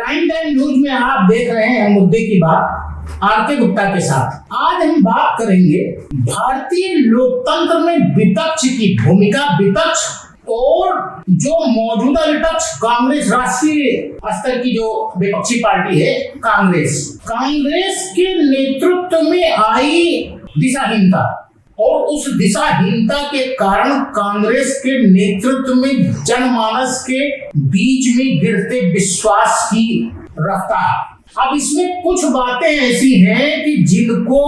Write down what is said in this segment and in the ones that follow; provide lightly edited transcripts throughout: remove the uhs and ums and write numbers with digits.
Prime time news में आप देख रहे हैं मुद्दे की बात आरके गुप्ता के साथ। आज हम बात करेंगे भारतीय लोकतंत्र में विपक्ष की भूमिका, विपक्ष और जो मौजूदा विपक्ष कांग्रेस, राष्ट्रीय स्तर की जो विपक्षी पार्टी है कांग्रेस के नेतृत्व में आई दिशाहीनता और उस दिशाहीनता के कारण कांग्रेस के नेतृत्व में जनमानस के बीच में गिरते विश्वास की रफ्तार। अब इसमें कुछ बातें ऐसी हैं कि जिनको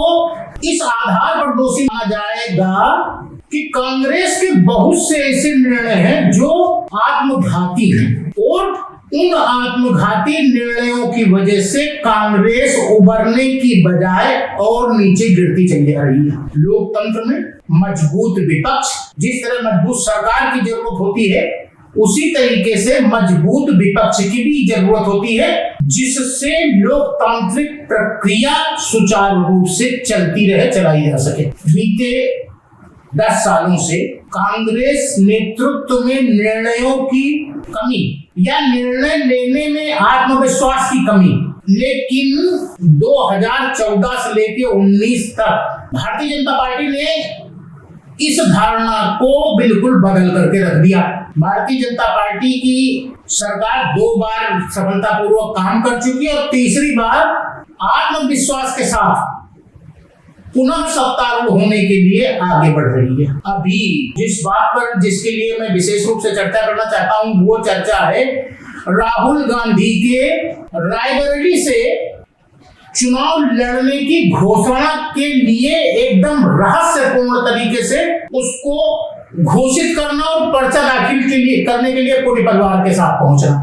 इस आधार पर दोषी माना जाएगा कि कांग्रेस के बहुत से ऐसे निर्णय हैं जो आत्मघाती हैं और उन आत्मघाती निर्णयों की वजह से कांग्रेस उबरने की बजाय और नीचे गिरती चली जा रही है। लोकतंत्र में मजबूत विपक्ष, जिस तरह मजबूत सरकार की जरूरत होती है उसी तरीके से मजबूत विपक्ष की भी जरूरत होती है, जिससे लोकतांत्रिक प्रक्रिया सुचारू रूप से चलती रहे, चलाई जा सके। बीते 10 सालों से कांग्रेस नेतृत्व में निर्णयों की कमी या निर्णय लेने में आत्मविश्वास की कमी, लेकिन 2014 से लेकर 19 तक भारतीय जनता पार्टी ने इस धारणा को बिल्कुल बदल करके रख दिया। भारतीय जनता पार्टी की सरकार 2 बार सफलतापूर्वक काम कर चुकी है और तीसरी बार आत्मविश्वास के साथ पुनः सत्तारूढ़ होने के लिए आगे बढ़ रही है। अभी जिस बात पर जिसके लिए मैं विशेष रूप से चर्चा करना चाहता हूं वो चर्चा है राहुल गांधी के रायबरेली से चुनाव लड़ने की घोषणा के लिए एकदम रहस्यपूर्ण तरीके से उसको घोषित करना और पर्चा दाखिल करने के लिए पूरे परिवार के साथ पहुंचना।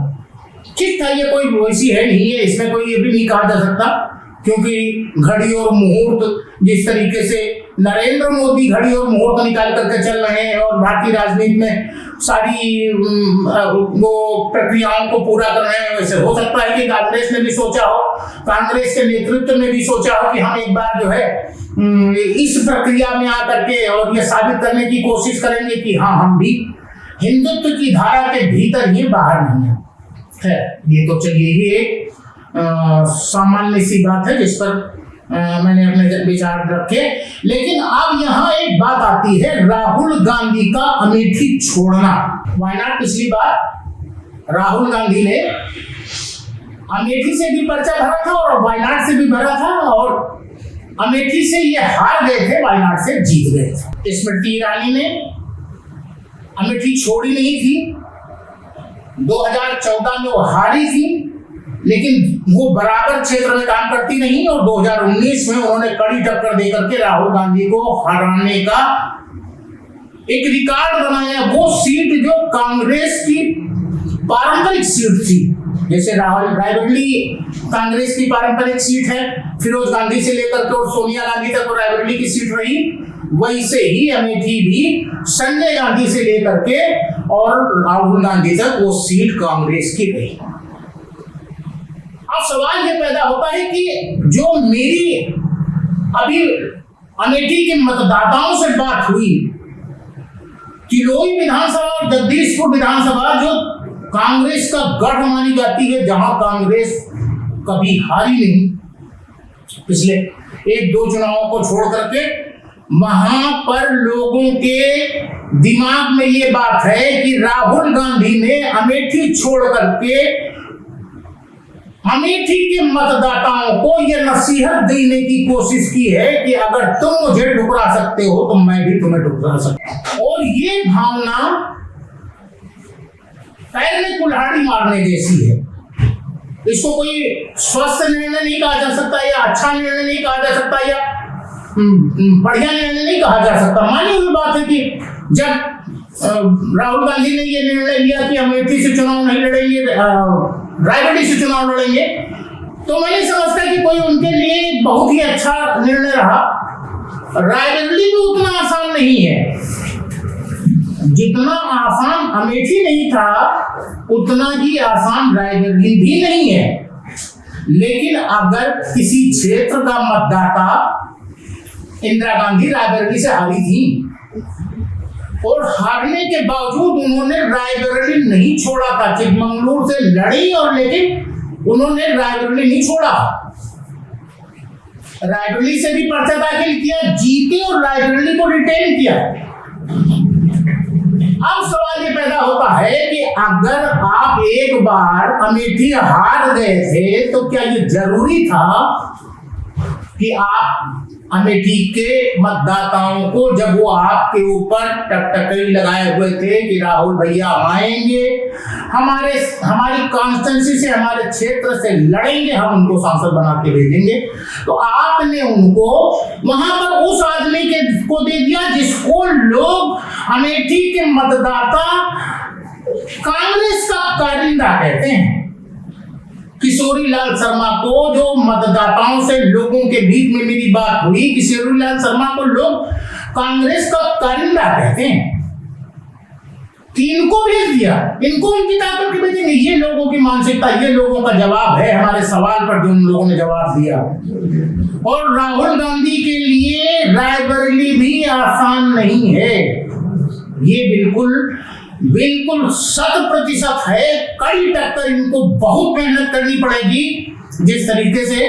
ठीक था, ये कोई वैसी है नहीं है, इसमें कोई ये भी नहीं कहा जा सकता, क्योंकि घड़ी और मुहूर्त जिस तरीके से नरेंद्र मोदी घड़ी और मुहूर्त निकाल करके चल रहे हैं और भारतीय राजनीति में सारी वो प्रक्रियाओं को पूरा कर रहे हैं, वैसे हो सकता है कि कांग्रेस ने भी सोचा हो, कांग्रेस के नेतृत्व ने भी सोचा हो कि हम एक बार जो है इस प्रक्रिया में आकर के और ये साबित करने की कोशिश करेंगे कि हाँ हम भी हिंदुत्व की धारा के भीतर ही बाहर नहीं है। ये तो चलिए ही एक सामान्य सी बात है जिस पर मैंने अपने विचार रखे। लेकिन अब यहाँ एक बात आती है राहुल गांधी का अमेठी छोड़ना। वायनाड पिछली बार राहुल गांधी ने अमेठी से भी पर्चा भरा था और वायनाड से भी भरा था और अमेठी से ये हार गए थे, वायनाड से जीत गए थे। स्मृति ईरानी ने अमेठी छोड़ी नहीं थी, 2014 में वो हारी थी, लेकिन वो बराबर क्षेत्र में काम करती नहीं और 2019 में उन्होंने कड़ी टक्कर देकर के राहुल गांधी को हराने का एक रिकॉर्ड बनाया। वो सीट जो कांग्रेस की पारंपरिक सीट थी, जैसे रायबरेली कांग्रेस की पारंपरिक सीट है, फिरोज गांधी से लेकर के और सोनिया गांधी तक रायबरेली की सीट रही, वैसे ही अमेठी भी संजय गांधी से लेकर के और राहुल गांधी तक वो सीट कांग्रेस की रही। अब सवाल ये पैदा होता है कि जो मेरी अभी अमेठी के मतदाताओं से बात हुई, तिलोई विधानसभा और जगदीशपुर विधानसभा जो कांग्रेस का गढ़ मानी जाती है, जहां कांग्रेस कभी हारी नहीं पिछले 1-2 चुनावों को छोड़ करके, वहां पर लोगों के दिमाग में ये बात है कि राहुल गांधी ने अमेठी छोड़ करके अमेठी के मतदाताओं को यह नसीहत देने की कोशिश की है कि अगर तुम मुझे ठुकरा सकते हो तो मैं भी तुम्हें ठुकरा सकता हूं। और ये भावना पैर में कुल्हाड़ी मारने जैसी है। इसको कोई स्वस्थ निर्णय नहीं कहा जा सकता या अच्छा निर्णय नहीं कहा जा सकता या बढ़िया निर्णय नहीं कहा जा सकता। मानी हुई बात है कि जब राहुल गांधी ने यह निर्णय लिया कि अमेठी से चुनाव नहीं लड़ेंगे, रायबरेली से चुनाव लड़ेंगे, तो मैं नहीं समझता कि कोई उनके लिए बहुत ही अच्छा निर्णय रहा। रायबरेली भी उतना आसान नहीं है, जितना आसान अमेठी नहीं था उतना ही आसान रायबरेली भी नहीं है। लेकिन अगर किसी क्षेत्र का मतदाता, इंदिरा गांधी रायबरेली से हारी थी और हारने के बावजूद उन्होंने रायबरेली नहीं छोड़ा था, चिकमंगलुरु से लड़ी और लेकिन उन्होंने रायबरेली नहीं छोड़ा, रायबरेली से भी पर्चा दाखिल किया, जीते और रायबरेली को रिटेन किया। अब सवाल ये पैदा होता है कि अगर आप एक बार अमेठी हार गए थे तो क्या ये जरूरी था कि आप अमेठी के मतदाताओं को, जब वो आपके ऊपर टकटकी लगाए हुए थे कि राहुल भैया आएंगे, हमारी कॉन्स्टिट्यूंसी से, हमारे क्षेत्र से लड़ेंगे, हम उनको सांसद बना के भेजेंगे, तो आपने उनको वहां पर उस आदमी को दे दिया जिसको लोग, अमेठी के मतदाता कांग्रेस का कारिंदा कहते हैं। किशोरी लाल शर्मा को, जो मतदाताओं से, लोगों के बीच में मेरी बात हुई, किशोरी लाल शर्मा को लोग कांग्रेस का कारिंदा कहते हैं, इनको भेज दिया, इनको उनकी ताकत के भेजेंगे। ये लोगों की मानसिकता, ये लोगों का जवाब है हमारे सवाल पर जो उन लोगों ने जवाब दिया। और राहुल गांधी के लिए रायबरेली भी आसान नहीं है, ये बिल्कुल 100% है। कड़ी टक्कर, इनको बहुत मेहनत करनी पड़ेगी। जिस तरीके से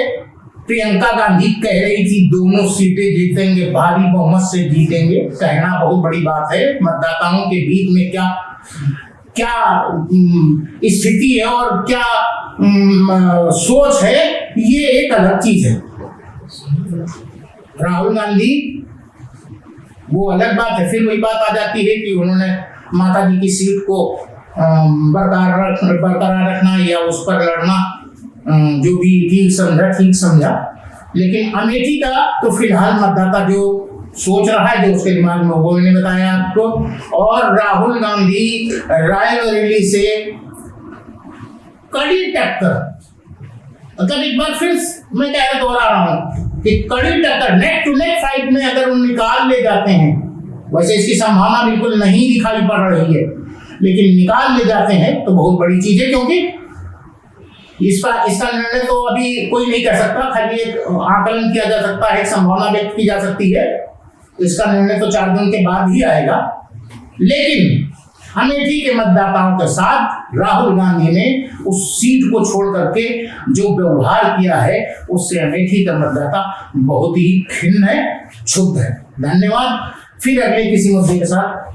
प्रियंका गांधी कह रही थी दोनों सीटें जीतेंगे, भारी बहुमत से जीतेंगे, कहना बहुत बड़ी बात है। मतदाताओं के बीच में क्या स्थिति है और क्या सोच है, ये एक अलग चीज है। राहुल गांधी, वो अलग बात है। फिर वही बात आ जाती है कि उन्होंने माता जी की सीट को बरकरार रखना या उस पर लड़ना, जो भी ठीक समझा। लेकिन अमेठी का तो फिलहाल मतदाता जो सोच रहा है, जो उसके दिमाग में, वो मैंने बताया आपको। और राहुल गांधी रायबरेली से कड़ी टक्कर, मतलब एक बार फिर मैं क्या दोहरा रहा हूं कि कड़ी टक्कर, नेक टू नेक फाइट में अगर उन निकाल ले जाते हैं, वैसे इसकी संभावना बिल्कुल नहीं दिखाई पड़ रही है, लेकिन निकाल ले जाते हैं तो बहुत बड़ी चीज है। क्योंकि इसका निर्णय तो अभी कोई नहीं कर सकता, खाली एक आकलन किया जा सकता है, एक संभावना व्यक्त की जा सकती है। इसका निर्णय तो 4 दिन के बाद ही आएगा। लेकिन अमेठी के मतदाताओं के साथ राहुल गांधी ने उस सीट को छोड़ करके जो व्यवहार किया है, उससे अमेठी का मतदाता बहुत ही खिन्न है, क्षुब्ध है। धन्यवाद। फिर अगले किसी मुद्दे के साथ